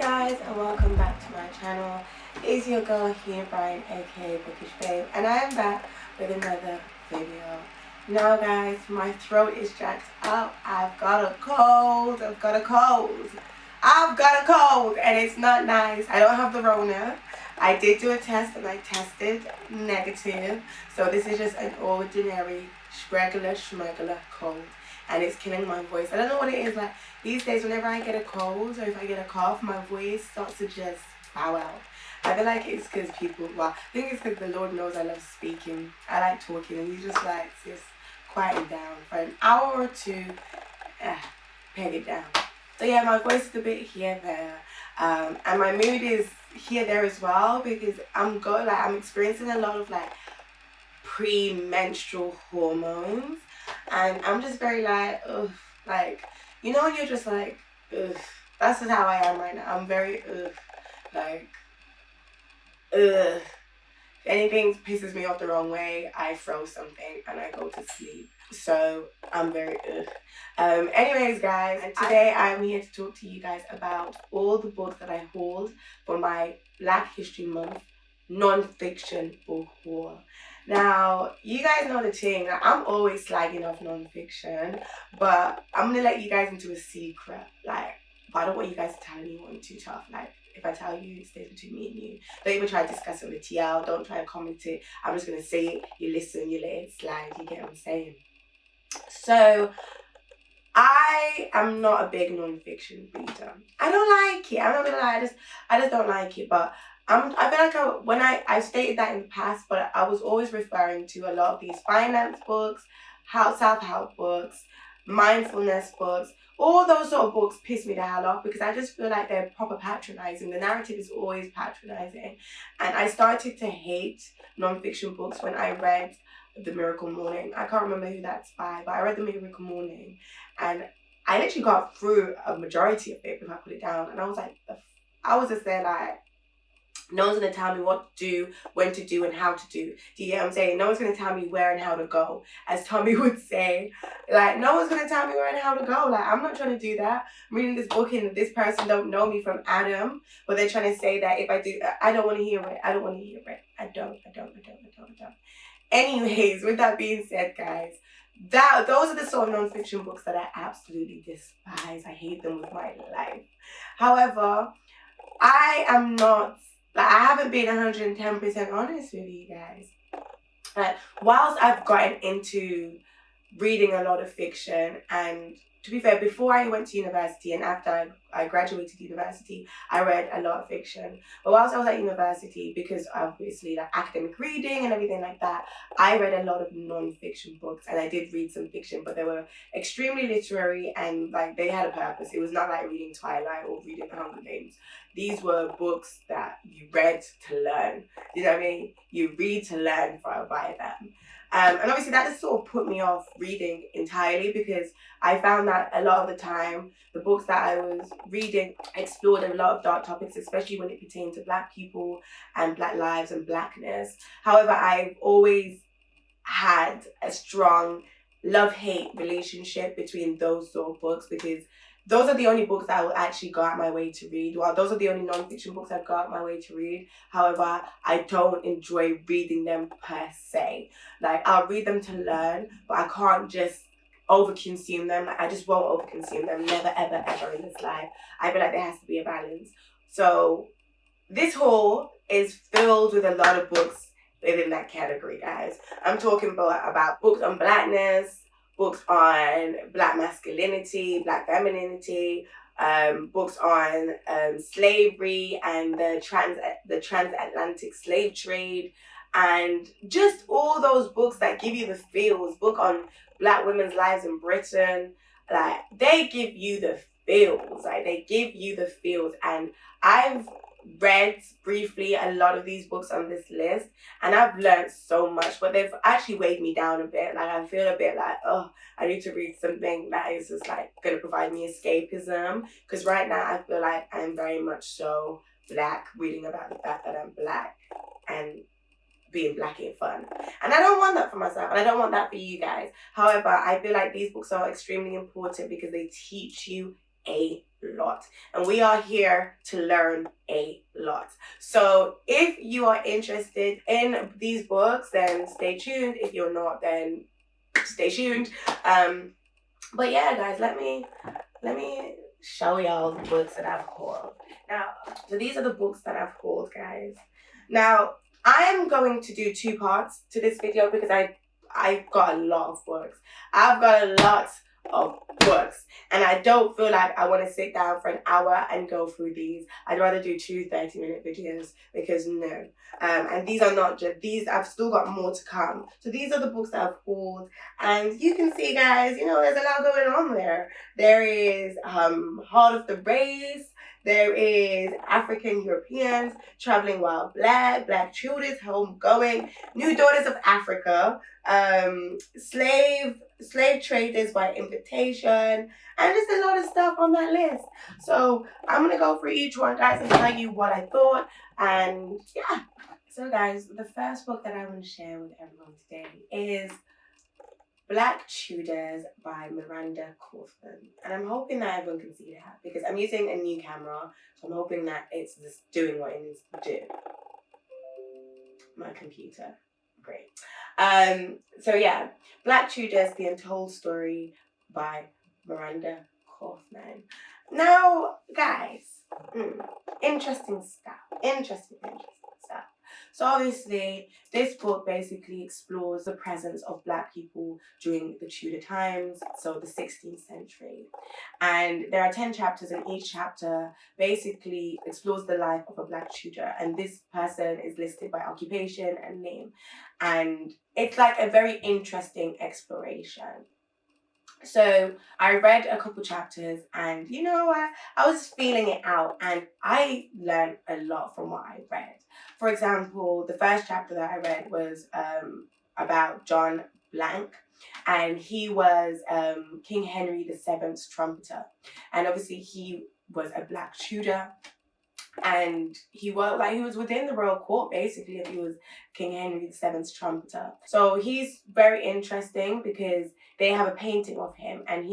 guys, and welcome back to my channel. It's your girl Hena, aka Bookish Babe, and I am back with another video. Now guys, my throat is jacked up. I've got a cold, and it's not nice. I don't have the Rona. I did do a test and I tested negative, so this is just an ordinary regular schmegular cold, and it's killing my voice. I don't know what it is, like these days whenever I get a cold or if I get a cough, my voice starts to just bow out. I feel like it's because I think it's because the Lord knows I love speaking. I like talking, and He's just like, just quiet down for an hour or two, peg it down. So yeah, my voice is a bit here, there, and my mood is here, there as well, because I'm experiencing a lot of like pre-menstrual hormones, and I'm just very like, ugh, like, you know when you're just like, ugh. That's just how I am right now. I'm very ugh, like, ugh. If anything pisses me off the wrong way, I throw something and I go to sleep. So I'm very ugh. Anyways guys, and today I'm here to talk to you guys about all the books that I hauled for my Black History Month non-fiction book haul. Now, you guys know the thing, I'm always slagging off non-fiction, but I'm gonna let you guys into a secret. Like, I don't want you guys to tell anyone too tough. Like, if I tell you, it stays between me and you. Don't even try to discuss it with TL, don't try to comment it. I'm just gonna say it, you listen, you let it slide, you get what I'm saying? So, I am not a big non-fiction reader. I don't like it. I'm not gonna lie, I just don't like it, but I feel like I stated that in the past, but I was always referring to a lot of these finance books, self-help books, mindfulness books. All those sort of books piss me the hell off because I just feel like they're proper patronizing. The narrative is always patronizing. And I started to hate non-fiction books when I read The Miracle Morning. I can't remember who that's by, but I read The Miracle Morning, and I literally got through a majority of it before I put it down. And I was like, I was just there like, no one's going to tell me what to do, when to do, and how to do. Do you get what I'm saying? No one's going to tell me where and how to go. As Tommy would say, like, no one's going to tell me where and how to go. Like, I'm not trying to do that. I'm reading this book and this person don't know me from Adam, but they're trying to say that if I do, I don't want to hear it. I don't want to hear it. I don't. Anyways, with that being said, guys, those are the sort of non-fiction books that I absolutely despise. I hate them with my life. However, I am not, like, I haven't been 110% honest with you guys. Whilst I've gotten into reading a lot of fiction, and to be fair, before I went to university and after I graduated university, I read a lot of fiction. But whilst I was at university, because obviously like academic reading and everything like that, I read a lot of non-fiction books, and I did read some fiction, but they were extremely literary and like they had a purpose. It was not like reading Twilight or reading The Hunger Games. These were books that you read to learn. You know what I mean? You read to learn by them. And obviously that just sort of put me off reading entirely because I found that a lot of the time, the books that I was reading explored a lot of dark topics, especially when it pertained to Black people and Black lives and Blackness. However, I've always had a strong love-hate relationship between those sort of books because those are the only books that I will actually go out my way to read. Well, those are the only non-fiction books I've go out my way to read. However, I don't enjoy reading them per se. Like, I'll read them to learn, but I can't just overconsume them. Like, I just won't overconsume them. Never, ever, ever in this life. I feel like there has to be a balance. So, this haul is filled with a lot of books within that category, guys. I'm talking about books on Blackness, books on Black masculinity, Black femininity, books on slavery and the transatlantic slave trade, and just all those books that give you the feels. Book on Black women's lives in Britain, like they give you the feels. Like they give you the feels, and I've read briefly a lot of these books on this list, and I've learned so much, but they've actually weighed me down a bit. Like I feel a bit like, oh, I need to read something that is just like gonna provide me escapism, because right now I feel like I'm very much so Black, reading about the fact that I'm Black and being Black ain't fun, and I don't want that for myself, and I don't want that for you guys. However, I feel like these books are extremely important because they teach you a lot, and we are here to learn a lot. So if you are interested in these books, then stay tuned. If you're not, then stay tuned. But yeah, guys, let me show y'all the books that I've hauled. Now, so these are the books that I've hauled, guys. Now, I am going to do 2 parts to this video because I've got a lot of books. I've got a lot of books, and I don't feel like I want to sit down for an hour and go through these. I'd rather do 2 30-minute videos because no. And these are not just these. I've still got more to come. So these are the books that I've hauled, and you can see, guys, you know, there's a lot going on there. There is Heart of the Race. There is African Europeans, Traveling While Black, Black Tudors, Homegoing, New Daughters of Africa, slave traders by invitation, and there's a lot of stuff on that list. So I'm gonna go through each one, guys, and tell you what I thought. And yeah, so guys, the first book that I want to share with everyone today is Black Tudors by Miranda Kaufman. And I'm hoping that everyone can see that because I'm using a new camera, so I'm hoping that it's just doing what it needs to do. My computer. Great. So yeah, Black Tudors, The Untold Story by Miranda Kaufman. Now, guys, interesting stuff. Interesting stuff. So obviously, this book basically explores the presence of Black people during the Tudor times, so the 16th century. And there are 10 chapters, and each chapter basically explores the life of a Black Tudor. And this person is listed by occupation and name. And it's like a very interesting exploration. So I read a couple chapters, and you know, I was feeling it out, and I learned a lot from what I read. For example, the first chapter that I read was about John Blank, and he was King Henry VII's trumpeter, and obviously he was a Black Tudor. And he was within the royal court basically, if he was King Henry VII's trumpeter. So he's very interesting because they have a painting of him, and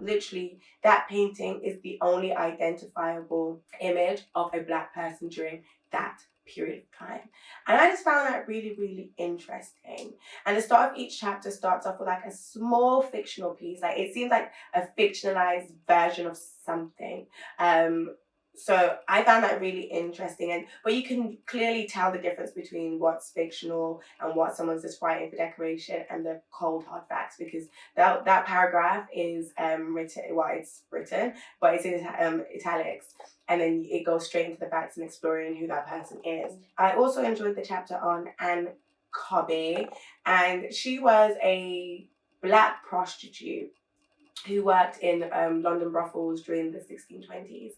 literally that painting is the only identifiable image of a Black person during that period of time. And I just found that really, really interesting. And the start of each chapter starts off with like a small fictional piece. Like it seems like a fictionalized version of something. So I found that really interesting, but you can clearly tell the difference between what's fictional and what someone's just writing for decoration and the cold hard facts, because that paragraph is it's written, but it's in italics, and then it goes straight into the facts and exploring who that person is. I also enjoyed the chapter on Anne Cobbe, and she was a Black prostitute who worked in London brothels during the 1620s.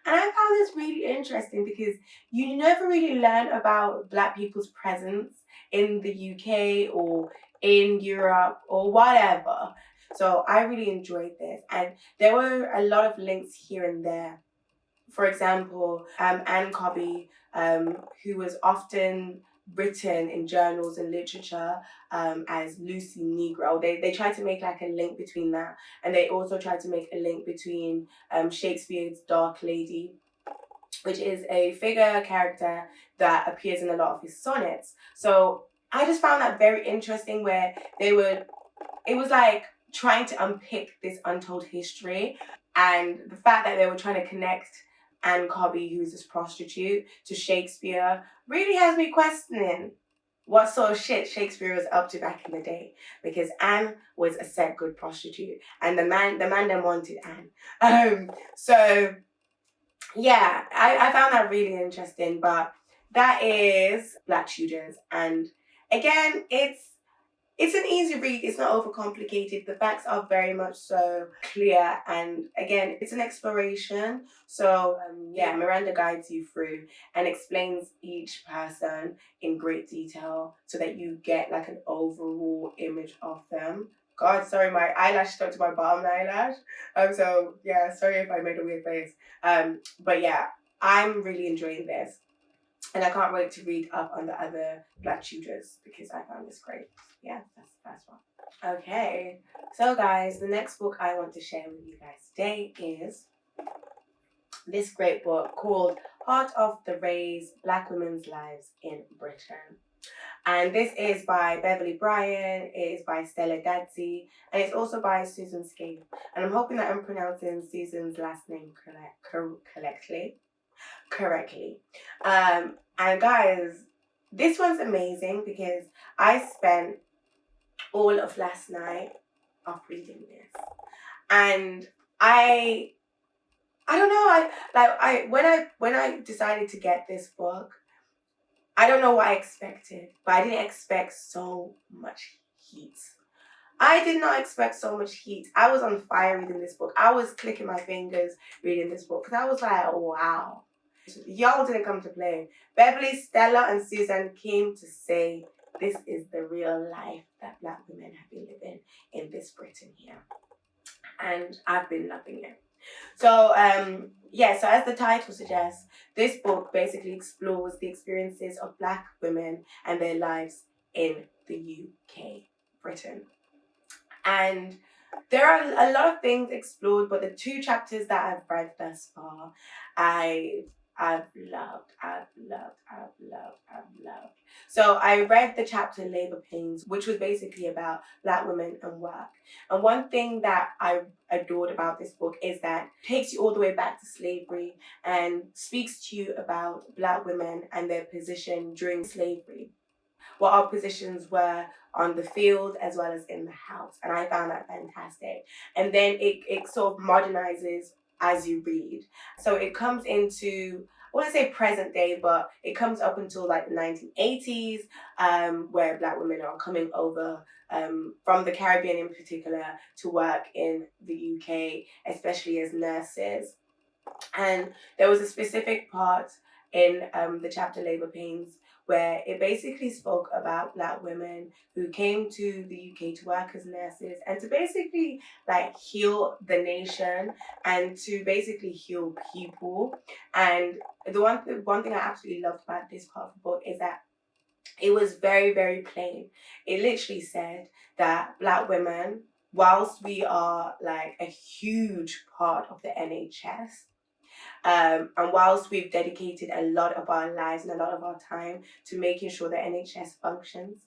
And I found this really interesting because you never really learn about Black people's presence in the UK or in Europe or whatever. So I really enjoyed this. And there were a lot of links here and there. For example, Anne Cobbe, who was often written in journals and literature as Lucy Negro. They tried to make like a link between that, and they also tried to make a link between Shakespeare's Dark Lady, which is a figure character that appears in a lot of his sonnets. So I just found that very interesting, where it was like trying to unpick this untold history, and the fact that they were trying to connect Anne Cobbe, who's this prostitute, to Shakespeare really has me questioning what sort of shit Shakespeare was up to back in the day, because Anne was a set good prostitute, and the man then wanted Anne. So yeah, I found that really interesting. But that is Black Tudors, and again, it's an easy read. It's not overcomplicated. The facts are very much so clear. And again, it's an exploration. So yeah, Miranda guides you through and explains each person in great detail so that you get like an overall image of them. God, sorry, my eyelash stuck to my bottom eyelash. So yeah, sorry if I made a weird face. But yeah, I'm really enjoying this. And I can't wait to read up on the other Black Tudors because I found this great. Yeah, that's the first one. Okay, so guys, the next book I want to share with you guys today is this great book called Heart of the Rays, Black Women's Lives in Britain. And this is by Beverly Bryan, it is by Stella Dadzi, and it's also by Susan Scaife. And I'm hoping that I'm pronouncing Susan's last name correctly. And guys, this one's amazing because I spent all of last night up reading this. And I don't know, when I decided to get this book, I don't know what I expected, but I didn't expect so much heat. I did not expect so much heat. I was on fire reading this book. I was clicking my fingers reading this book because I was like, wow. Y'all didn't come to play. Beverly, Stella, and Susan came to say this is the real life that Black women have been living in this Britain here. And I've been loving it. So, so as the title suggests, this book basically explores the experiences of Black women and their lives in the UK, Britain. And there are a lot of things explored, but the 2 chapters that I've read thus far, I've loved. So I read the chapter Labour Pains, which was basically about Black women and work. And one thing that I adored about this book is that it takes you all the way back to slavery and speaks to you about Black women and their position during slavery, what our positions were on the field as well as in the house. And I found that fantastic. And then it sort of modernizes as you read. So it comes into, I wouldn't say present day, but it comes up until like the 1980s, where Black women are coming over from the Caribbean in particular to work in the UK, especially as nurses. And there was a specific part in the chapter Labour Pains where it basically spoke about Black women who came to the UK to work as nurses and to basically like heal the nation and to basically heal people. And the one thing I absolutely loved about this part of the book is that it was very, very plain. It literally said that Black women, whilst we are like a huge part of the NHS, and whilst we've dedicated a lot of our lives and a lot of our time to making sure the NHS functions,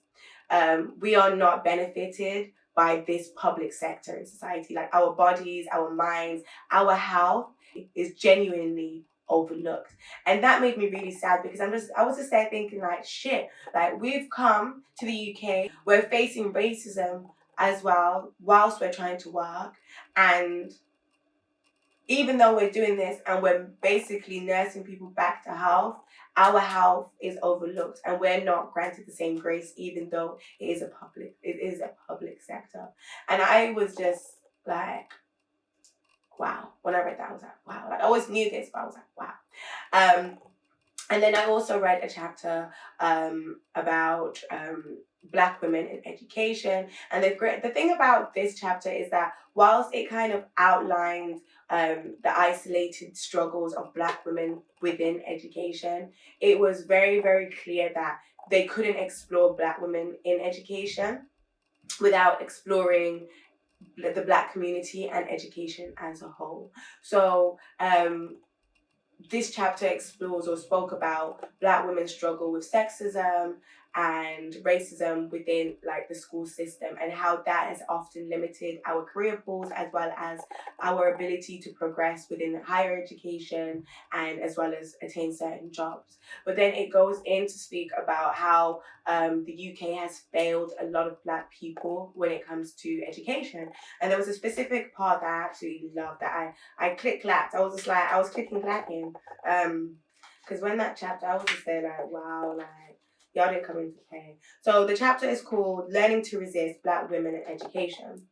we are not benefited by this public sector in society. Like our bodies, our minds, our health is genuinely overlooked. And that made me really sad because I was just there thinking like, shit, like we've come to the UK, we're facing racism as well whilst we're trying to work, and even though we're doing this and we're basically nursing people back to health, our health is overlooked and we're not granted the same grace, even though it is a public sector. And I was just like, wow. When I read that, I was like, wow. Like, I always knew this, but I was like, wow. And then I also read a chapter about Black women in education. And the thing about this chapter is that whilst it kind of outlines the isolated struggles of Black women within education, it was very, very clear that they couldn't explore Black women in education without exploring the Black community and education as a whole. So this chapter explores or spoke about Black women's struggle with sexism and racism within like the school system and how that has often limited our career pools as well as our ability to progress within higher education and as well as attain certain jobs. But then it goes in to speak about how the UK has failed a lot of Black people when it comes to education. And there was a specific part that I absolutely loved that I click-clapped. I was just like, I was clicking-clacking. Because when that chapter, I was just there like, wow, like, y'all didn't come into play. So the chapter is called Learning to Resist Black Women in Education.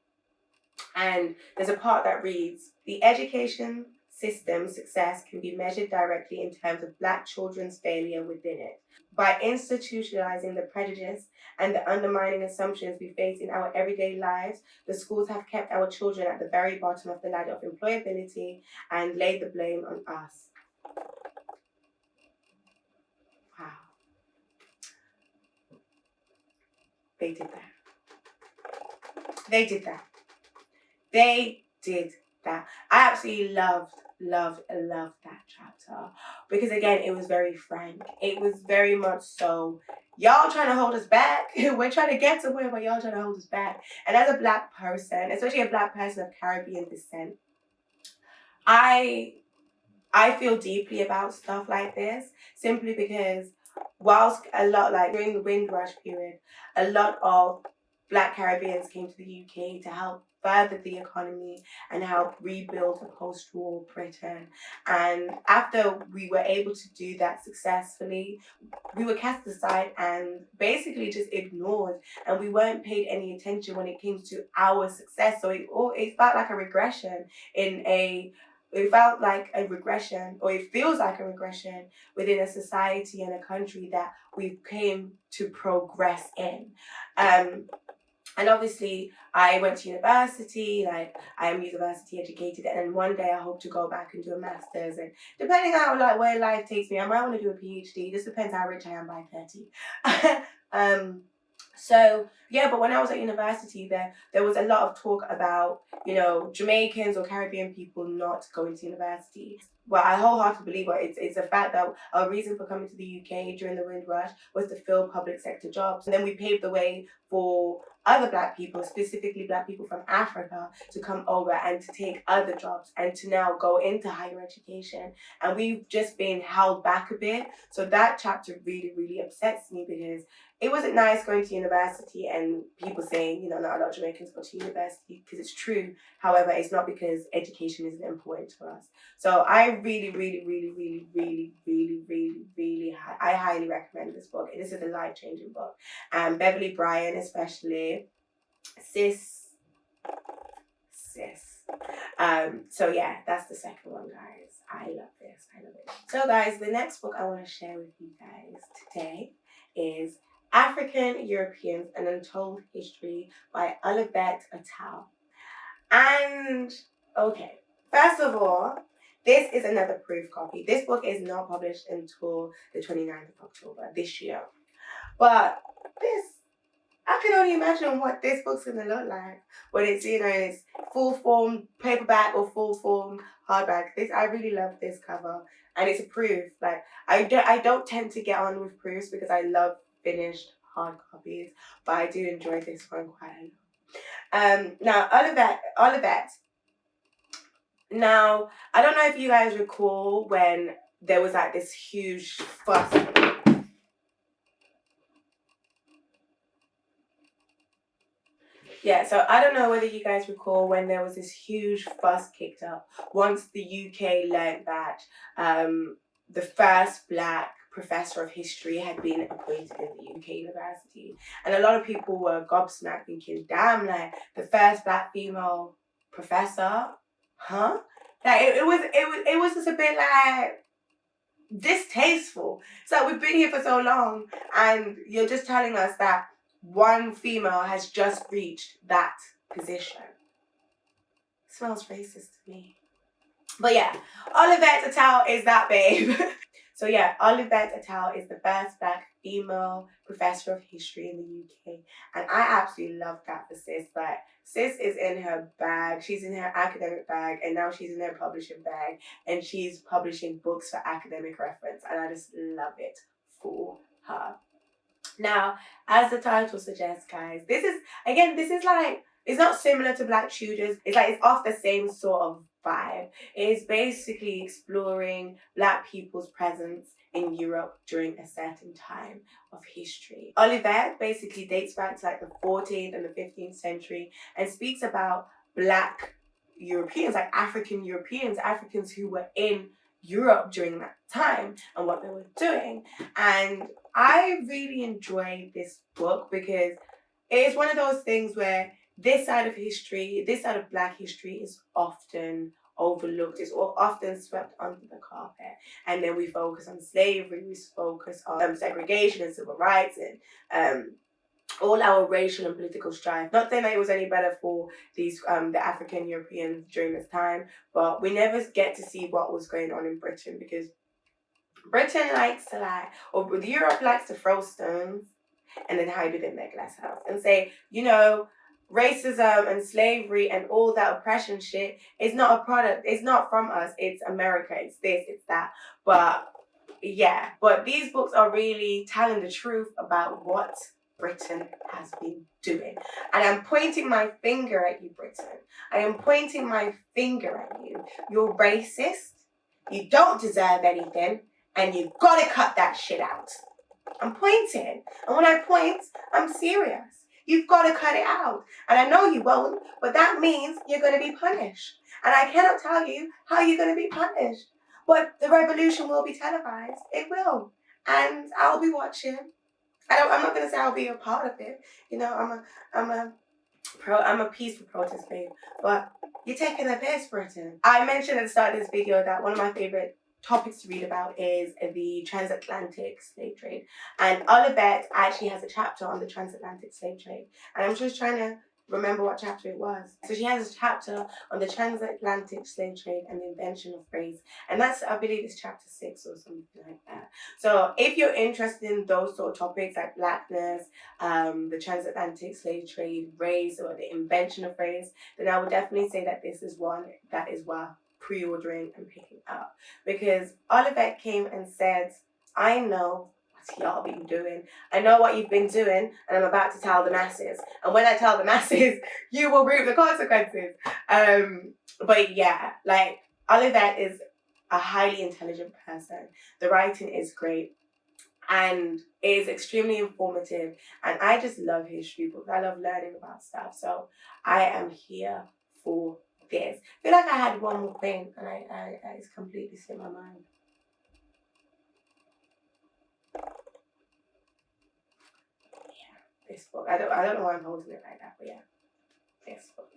And there's a part that reads, the education system success can be measured directly in terms of Black children's failure within it. By institutionalizing the prejudice and the undermining assumptions we face in our everyday lives, the schools have kept our children at the very bottom of the ladder of employability and laid the blame on us. Wow. They did that. They did that. I absolutely loved loved that chapter because again, it was very frank. It was very much so, y'all trying to hold us back. We're trying to get somewhere, but y'all trying to hold us back. And as a Black person, especially a Black person of Caribbean descent, I feel deeply about stuff like this simply because whilst a lot, like during the Windrush period, a lot of Black Caribbeans came to the UK to help further the economy and help rebuild a post-war Britain. And after we were able to do that successfully, we were cast aside and basically just ignored, and we weren't paid any attention when it came to our success. So it felt like a regression in a it felt like a regression, or it feels like a regression within a society and a country that we came to progress in. And obviously, I went to university, like I am university educated, and then one day I hope to go back and do a master's. And depending on where life takes me, I might want to do a PhD. This depends how rich I am by 30. So yeah, but when I was at university, there was a lot of talk about, Jamaicans or Caribbean people not going to university. Well, I wholeheartedly believe it's a fact that our reason for coming to the UK during the Windrush was to fill public sector jobs. And then we paved the way for other Black people, specifically Black people from Africa, to come over and to take other jobs and to now go into higher education. And we've just been held back a bit. So that chapter really, really upsets me because it wasn't nice going to university and people saying, not a lot of Jamaicans go to university, because it's true. However, it's not because education isn't important to us. So I really, really, really, really, really, really, really, really, I highly recommend this book. This is a life-changing book. Beverly Bryan especially, sis. So yeah, that's the second one, guys. I love this. I love it. So guys, the next book I want to share with you guys today is African Europeans, An Untold History by Olivet Attal. And okay, first of all, this is another proof copy. This book is not published until the 29th of October this year. But I can only imagine what this book's gonna look like when it's, it's full form paperback or full form hardback. I really love this cover, and it's a proof. Like I don't tend to get on with proofs because I love finished hard copies, but I do enjoy this one quite a lot. Now Olivet. Now I don't know if you guys recall when there was like this huge fuss. Yeah, so I don't know whether you guys recall when there was this huge fuss kicked up once the UK learned that the first Black professor of history had been appointed in the UK university. And a lot of people were gobsmacked thinking, damn, like the first Black female professor? Huh? Like it was just a bit like distasteful. So we've been here for so long and you're just telling us that one female has just reached that position. Smells racist to me. But yeah, Olivet Attal is that babe. So yeah, Olivet Attal is the first Black female professor of history in the UK. And I absolutely love that for sis. But sis is in her bag. She's in her academic bag, and now she's in her publishing bag. And she's publishing books for academic reference. And I just love it for her. Now, as the title suggests, guys, this is like, it's not similar to Black Tudors. It's like, it's off the same sort of vibe. It is basically exploring Black people's presence in Europe during a certain time of history. Olivet basically dates back to like the 14th and the 15th century and speaks about Black Europeans, like African Europeans, Africans who were in Europe during that time and what they were doing. And I really enjoyed this book because it's one of those things where this side of history, this side of Black history is often overlooked. It's often swept under the carpet. And then we focus on slavery, we focus on segregation and civil rights and all our racial and political strife. Not saying that it was any better for these the African Europeans during this time, but we never get to see what was going on in Britain because Britain likes to or Europe likes to throw stones and then hide it in their glass house and say, racism and slavery and all that oppression shit is not a product. It's not from us. It's America. It's this, it's that. But yeah, but these books are really telling the truth about what Britain has been doing. And I'm pointing my finger at you, Britain. I am pointing my finger at you. You're racist. You don't deserve anything. And you've got to cut that shit out. I'm pointing. And when I point, I'm serious. You've got to cut it out. And I know you won't, but that means you're going to be punished. And I cannot tell you how you're going to be punished. But the revolution will be televised. It will. And I'll be watching. I'm not going to say I'll be a part of it. You know, I'm a peaceful protest babe. But you're taking the piss, Britain. I mentioned at the start of this video that one of my favorite topics to read about is the transatlantic slave trade, and Olivet actually has a chapter on the transatlantic slave trade, and I'm just trying to remember what chapter it was. So she has a chapter on the transatlantic slave trade and the invention of race, and that's, I believe, it's chapter 6 or something like that. So if you're interested in those sort of topics like blackness, the transatlantic slave trade, race, or the invention of race, then I would definitely say that this is one that is worth pre-ordering and picking up, because Olivet came and said, I know what y'all been doing. I know what you've been doing, and I'm about to tell the masses. And when I tell the masses, you will reap the consequences. But yeah, like, Olivet is a highly intelligent person. The writing is great, and it is extremely informative. And I just love history books. I love learning about stuff. So I am here for this. I feel like I had one more thing, and I it's completely slipped my mind. Yeah, this book. I don't know why I'm holding it like that, but yeah, this book.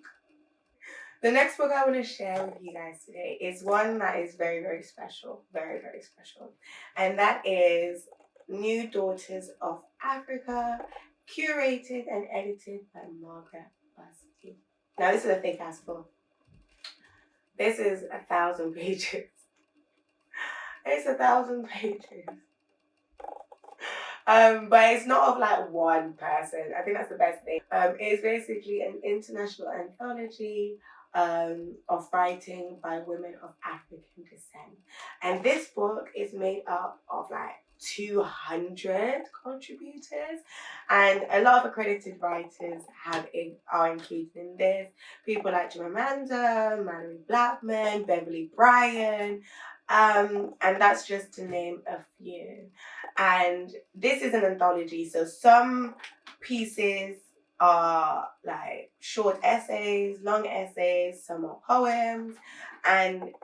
The next book I want to share with you guys today is one that is very, very special. Very, very special. And that is New Daughters of Africa, curated and edited by Margaret Busby. Now, this is a thick ass book. This is 1,000 pages. It's 1,000 pages. But it's not of like one person. I think that's the best thing. It's basically an international anthology of writing by women of African descent. And this book is made up of like 200 contributors, and a lot of accredited writers are included in this. People like Chimamanda, Mallory Blackman, Beverly Bryan, and that's just to name a few. And this is an anthology, so some pieces are like short essays, long essays, some are poems, and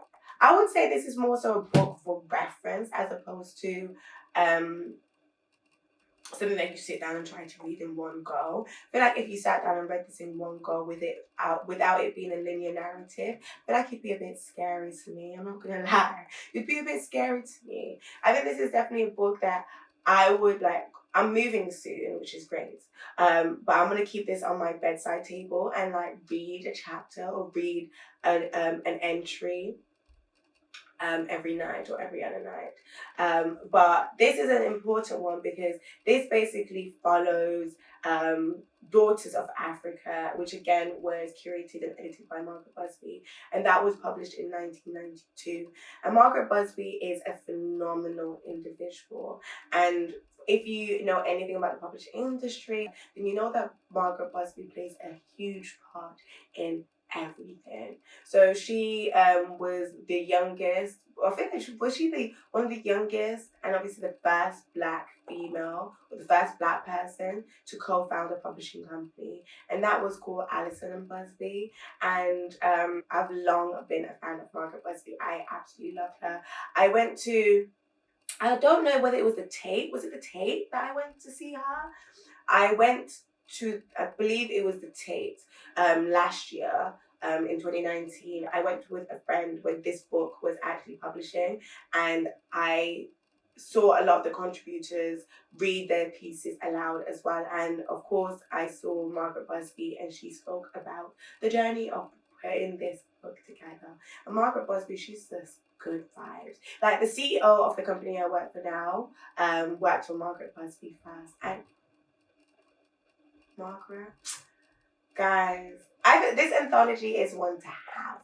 I would say this is more so a book for reference as opposed to something that you sit down and try to read in one go. I feel like if you sat down and read this in one go without it being a linear narrative, I feel like it'd be a bit scary to me. I'm not gonna lie. It'd be a bit scary to me. I think this is definitely a book that I would like. I'm moving soon, which is great. But I'm gonna keep this on my bedside table and like read a chapter or read an entry every night or every other night. But this is an important one because this basically follows Daughters of Africa, which again was curated and edited by Margaret Busby, and that was published in 1992. And Margaret Busby is a phenomenal individual, and if you know anything about the publishing industry, then you know that Margaret Busby plays a huge part in everything. So she was the youngest, I think was she one of the youngest and obviously the first black female or the first black person to co-found a publishing company, and that was called Allison and Busby. And I've long been a fan of Margaret Busby. I absolutely love her. I don't know whether it was the Tate. Was it the Tate that I went to see her? I believe it was the Tate last year, in 2019. I went with a friend when this book was actually publishing, and I saw a lot of the contributors read their pieces aloud as well. And of course, I saw Margaret Busby, and she spoke about the journey of putting this book together. And Margaret Busby, she's just good vibes. Like the CEO of the company I work for now, worked for Margaret Busby first, and Margaret, Guys, this anthology is one to have.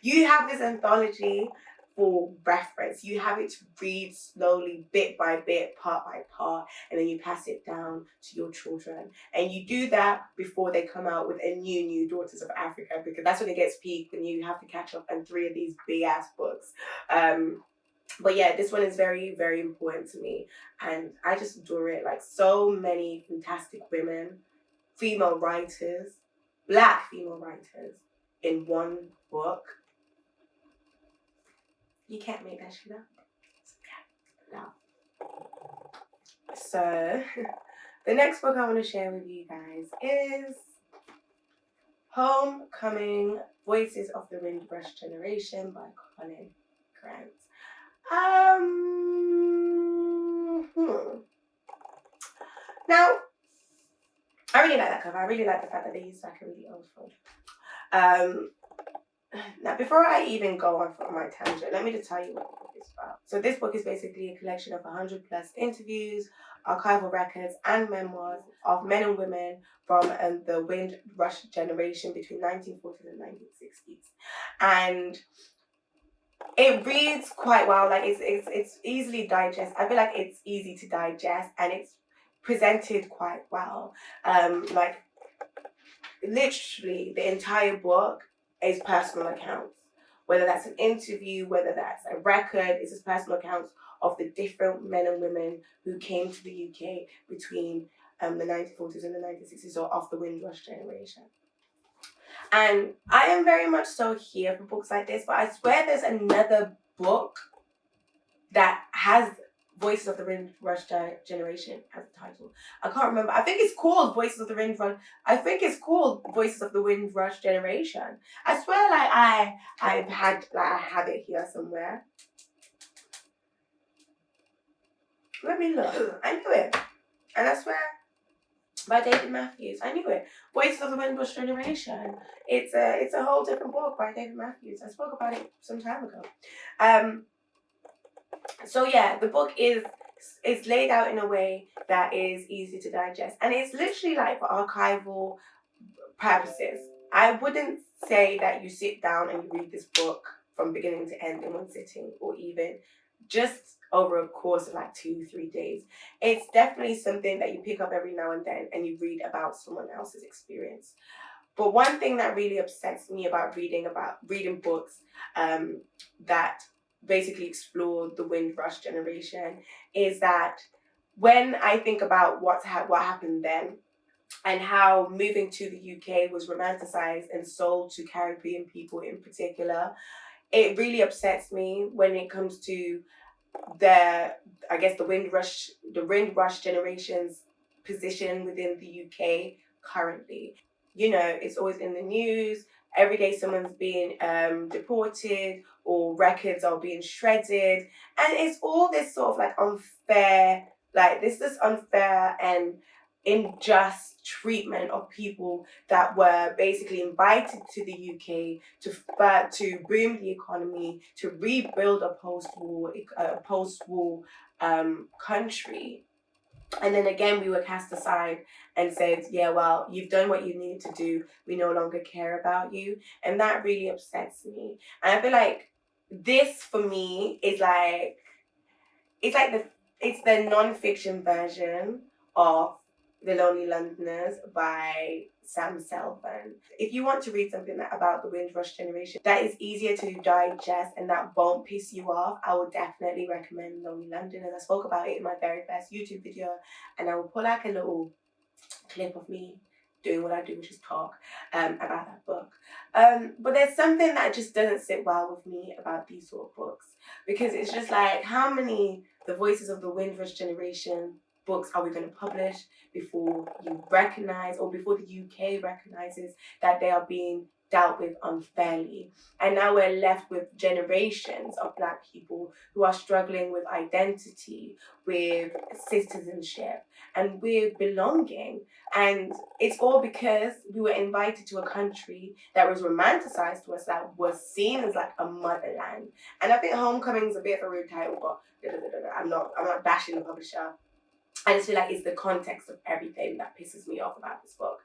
You have this anthology for reference. You have it to read slowly, bit by bit, part by part, and then you pass it down to your children. And you do that before they come out with a new Daughters of Africa, because that's when it gets peaked and you have to catch up on 3 of these big ass books. But yeah, this one is very, very important to me, and I just adore it. Like, so many fantastic women, female writers, Black female writers in one book. You can't make that shit up. No. So, the next book I want to share with you guys is Homecoming: Voices of the Windrush Generation by Colin Grant. Now, I really like that cover. I really like the fact that they used like a really old phone. Now, before I even go on for my tangent, let me just tell you what the book is about. So this book is basically a collection of 100 plus interviews, archival records, and memoirs of men and women from the Windrush generation between 1940s and 1960s. And it reads quite well. Like, it's easily digest. I feel like it's easy to digest, and it's presented quite well. Like, literally the entire book is personal accounts. Whether that's an interview, whether that's a record, it's just personal accounts of the different men and women who came to the UK between the 1940s and the 1960s, or of the Windrush generation. And I am very much so here for books like this, but I swear there's another book that has Voices of the Windrush Generation as the title. I can't remember. I think it's called Voices of the Windrush. I think it's called Voices of the Windrush Generation. I swear, like I have it here somewhere. Let me look. I knew it, and I swear, by David Matthews. I knew it. Voices of the Windrush Generation. It's a whole different book by David Matthews. I spoke about it some time ago. So yeah, the book is laid out in a way that is easy to digest, and it's literally like for archival purposes. I wouldn't say that you sit down and you read this book from beginning to end in one sitting, or even just over a course of like 2-3 days. It's definitely something that you pick up every now and then and you read about someone else's experience. But one thing that really upsets me about reading books that basically explore the Windrush generation is that when I think about what happened then, and how moving to the UK was romanticized and sold to Caribbean people in particular, it really upsets me when it comes to the Windrush generation's position within the UK currently. You know, it's always in the news. Every day someone's being deported, or records are being shredded. And it's all this sort of like unfair, like this unfair and unjust treatment of people that were basically invited to the UK to boom the economy, to rebuild a post-war country. And then again, we were cast aside and said, yeah, well, you've done what you needed to do. We no longer care about you. And that really upsets me. And I feel like this, for me, is like, it's the non-fiction version of The Lonely Londoners by Sam Selvin. If you want to read something about the Windrush generation that is easier to digest and that won't piss you off, I would definitely recommend Lonely Londoners. I spoke about it in my very first YouTube video, and I will put like a little clip of me doing what I do, which is talk about that book. But there's something that just doesn't sit well with me about these sort of books, because it's just like, how many The Voices of the Windrush Generation books are we going to publish before you recognize, or before the UK recognizes that they are being dealt with unfairly? And now we're left with generations of Black people who are struggling with identity, with citizenship, and with belonging. And it's all because we were invited to a country that was romanticized to us, that was seen as like a motherland. And I think Homecoming is a bit of a rude title, but I'm not bashing the publisher. I just feel like it's the context of everything that pisses me off about this book.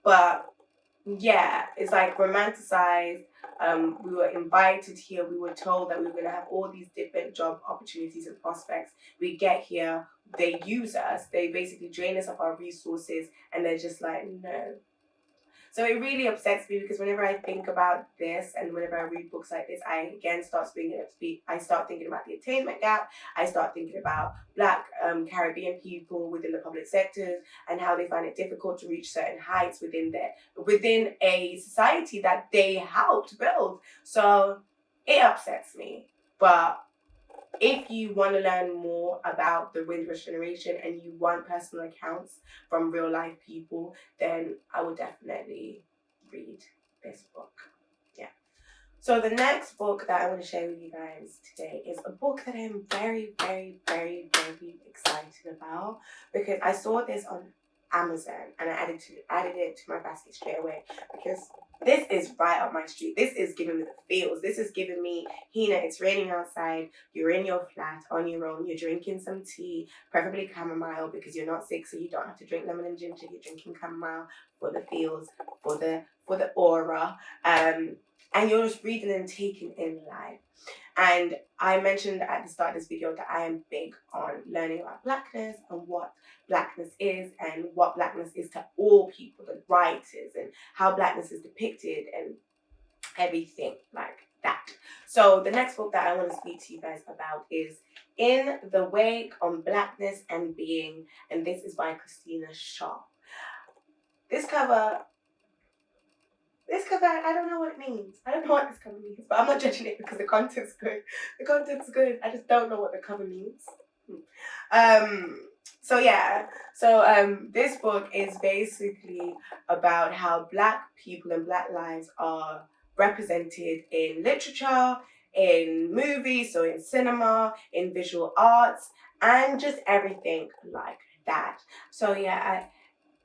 But yeah, it's like romanticized. We were invited here. We were told that we were going to have all these different job opportunities and prospects. We get here, they use us. They basically drain us of our resources, and they're just like, no. So it really upsets me because whenever I think about this and whenever I read books like this, I again I start thinking about the attainment gap. I start thinking about Black Caribbean people within the public sectors and how they find it difficult to reach certain heights within a society that they helped build. So it upsets me. But if you want to learn more about the Windrush generation and you want personal accounts from real life people, then I would definitely read this book. Yeah. So the next book that I want to share with you guys today is a book that I'm very, very, very, very excited about because I saw this on Amazon and I added it to my basket straight away because this is right up my street. This is giving me the feels. This is giving me, Hena, it's raining outside. You're in your flat on your own. You're drinking some tea, preferably chamomile because you're not sick, so you don't have to drink lemon and ginger. You're drinking chamomile for the feels, for the aura. And you're just reading and taking in life. And I mentioned at the start of this video that I am big on learning about Blackness and what Blackness is and what Blackness is to all people, the writers, and how Blackness is depicted and everything like that. So the next book that I want to speak to you guys about is In the Wake on Blackness and Being, and this is by Christina Shaw. This cover, I don't know what it means. I don't know what this cover means, but I'm not judging it because the content's good. The content's good. I just don't know what the cover means. This book is basically about how Black people and Black lives are represented in literature, in movies, so in cinema, in visual arts, and just everything like that. So yeah,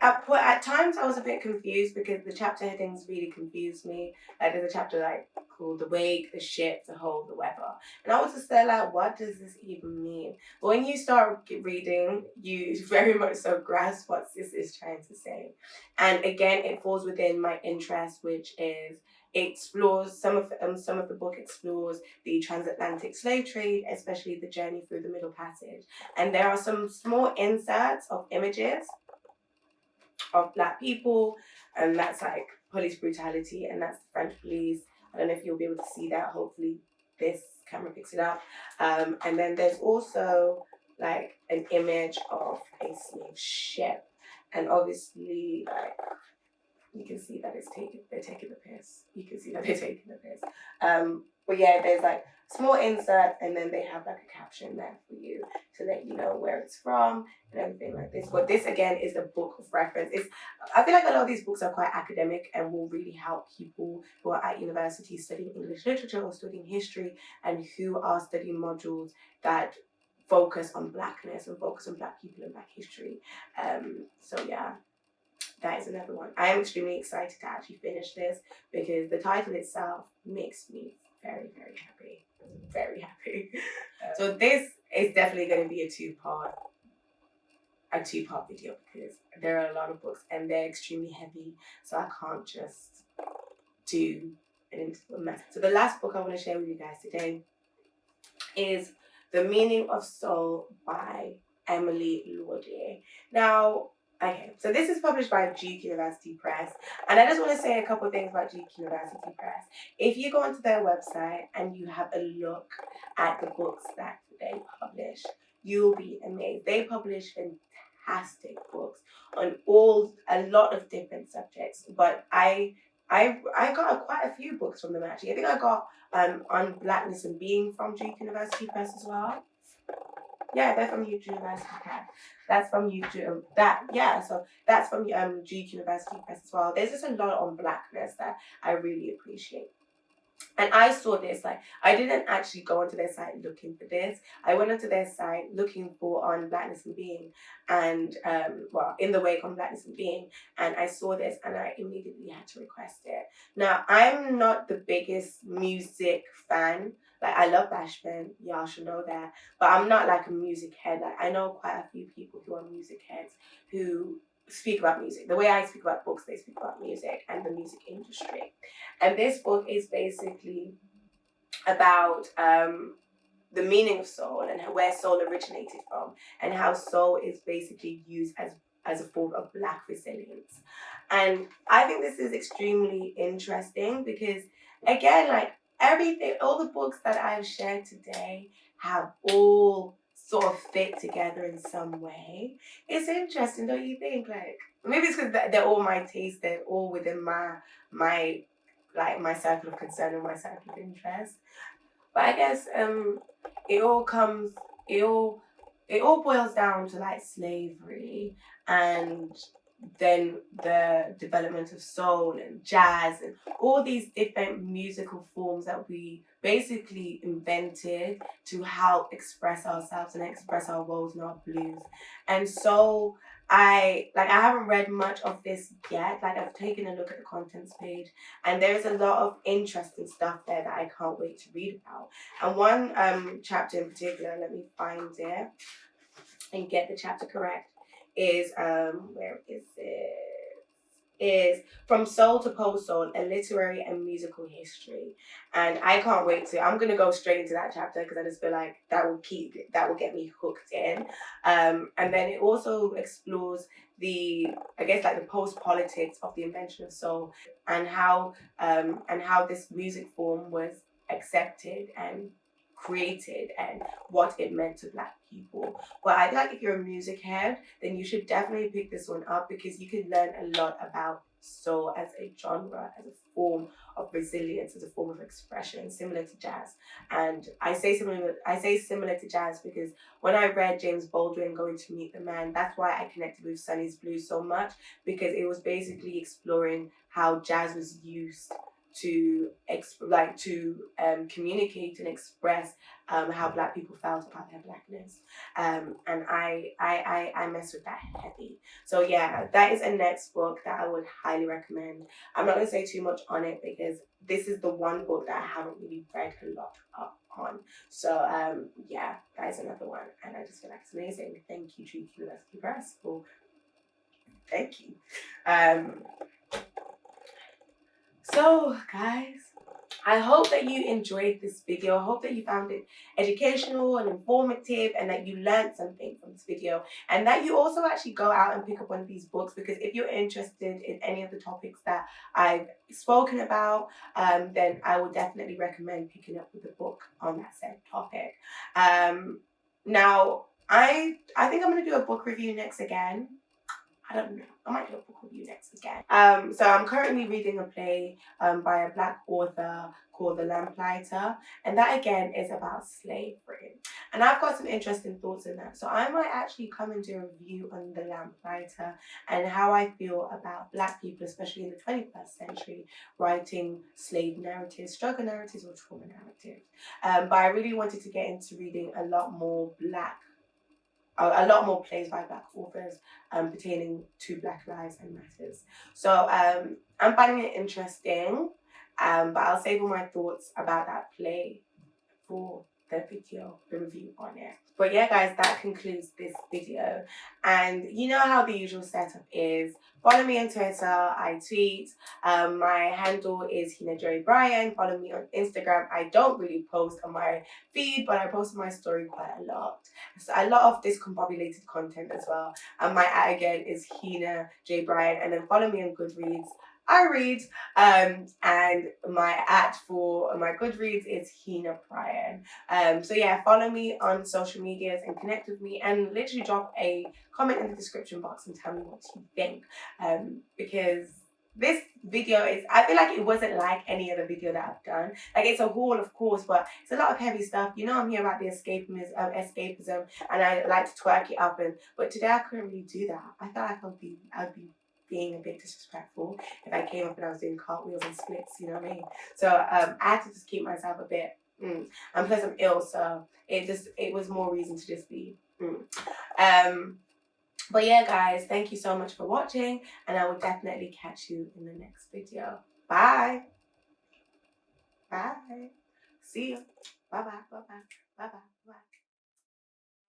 at times I was a bit confused because the chapter headings really confused me. Like there's a chapter like called The Wake, The Ship, The Hold, The Weather. And I was just there like, what does this even mean? But when you start reading, you very much so grasp what this is trying to say. And again, it falls within my interest, which is it explores some of the book explores the transatlantic slave trade, especially the journey through the Middle Passage. And there are some small inserts of images of Black people, and that's like police brutality, and that's the French police. I don't know if you'll be able to see that. Hopefully this camera picks it up. And then there's also like an image of a slave ship, and obviously like you can see that they're taking the piss. You can see that they're taking the piss. But yeah, there's like small insert, and then they have like a caption there for you to let you know where it's from and everything like this. But this again is a book of reference. I feel like a lot of these books are quite academic and will really help people who are at university studying English literature or studying history and who are studying modules that focus on Blackness and focus on Black people and Black history. So yeah, that is another one. I am extremely excited to actually finish this because the title itself makes me very, very happy. Very happy. So this is definitely going to be a two-part video because there are a lot of books and they're extremely heavy. So I can't just do an mess. So the last book I want to share with you guys today is The Meaning of Soul by Emily Laudier. Now, okay, so this is published by Duke University Press, and I just want to say a couple of things about Duke University Press. If you go onto their website and you have a look at the books that they publish, you'll be amazed. They publish fantastic books on a lot of different subjects, but I got quite a few books from them actually. I think I got On Blackness and Being from Duke University Press as well. Yeah, they're from Duke University Press. That's from YouTube. So that's from Duke University Press as well. There's just a lot on Blackness that I really appreciate. And I saw this, like, I didn't actually go onto their site looking for this. I went onto their site looking for On Blackness and Being, and, In the Wake on Blackness and Being, and I saw this and I immediately had to request it. Now, I'm not the biggest music fan. Like, I love Bashman, y'all should know that, but I'm not like a music head. Like, I know quite a few people who are music heads who speak about music. The way I speak about books, they speak about music and the music industry. And this book is basically about the meaning of soul and where soul originated from, and how soul is basically used as a form of Black resilience. And I think this is extremely interesting because, again, like everything, all the books that I've shared today have all sort of fit together in some way. It's interesting, don't you think? Like, maybe it's because they're all my taste, they're all within my my circle of concern and my circle of interest. But I guess it all comes it all boils down to like slavery, and then the development of soul and jazz and all these different musical forms that we basically invented to help express ourselves and express our woes and our blues. And so I haven't read much of this yet. Like, I've taken a look at the contents page, and there's a lot of interesting stuff there that I can't wait to read about. And one chapter in particular, let me find it and get the chapter correct, is where is it? Is From Soul to Post Soul, a literary and musical history. And I can't wait to, I'm gonna go straight into that chapter because I just feel like that will get me hooked in. And then it also explores I guess like the post politics of the invention of soul, and how this music form was accepted and created and what it meant to Black people. But I feel like if you're a music head, then you should definitely pick this one up because you can learn a lot about soul as a genre, as a form of resilience, as a form of expression, similar to jazz. And I say similar to jazz because when I read James Baldwin Going to Meet the Man, that's why I connected with Sonny's Blues so much, because it was basically exploring how jazz was used to communicate and express how Black people felt about their Blackness, and I mess with that heavy. So yeah, that is a next book that I would highly recommend. I'm not gonna say too much on it because this is the one book that I haven't really read a lot up on. So yeah, that is another one, and I just feel like it's amazing. Thank you, Treaty University Press, for thank you. So guys, I hope that you enjoyed this video. I hope that you found it educational and informative, and that you learned something from this video, and that you also actually go out and pick up one of these books, because if you're interested in any of the topics that I've spoken about, then I would definitely recommend picking up with a book on that said topic. Now, I think I'm going to do a book review next again. I don't know. I might do a book review next again. So I'm currently reading a play by a Black author called The Lamplighter, and that again is about slavery. And I've got some interesting thoughts in that. So I might actually come and do a review on The Lamplighter and how I feel about Black people, especially in the 21st century, writing slave narratives, struggle narratives, or trauma narratives. But I really wanted to get into reading a lot more plays by Black authors pertaining to Black lives and matters. So I'm finding it interesting, but I'll save all my thoughts about that play for the review on it. But yeah, guys, that concludes this video. And you know how the usual setup is. Follow me on Twitter, I tweet. My handle is Hena Joy Bryan. Follow me on Instagram. I don't really post on my feed, but I post on my story quite a lot. So a lot of discombobulated content as well. And my ad again is Hena J Bryan. And then follow me on Goodreads. I read, and my at for my Goodreads is Hena Bryan. So yeah, follow me on social medias and connect with me, and literally drop a comment in the description box and tell me what you think. Because this video I feel like it wasn't like any other video that I've done. Like, it's a haul, of course, but it's a lot of heavy stuff. You know, I'm here about the escapism, and I like to twerk it up. But today I couldn't really do that. I felt like I'd be being a bit disrespectful if I came up and I was doing cartwheels and splits, you know what I mean? So I had to just keep myself a bit, and plus I'm ill, so it was more reason to just be, But yeah, guys, thank you so much for watching, and I will definitely catch you in the next video. Bye. Bye. See you. Bye-bye. Bye-bye. Bye-bye.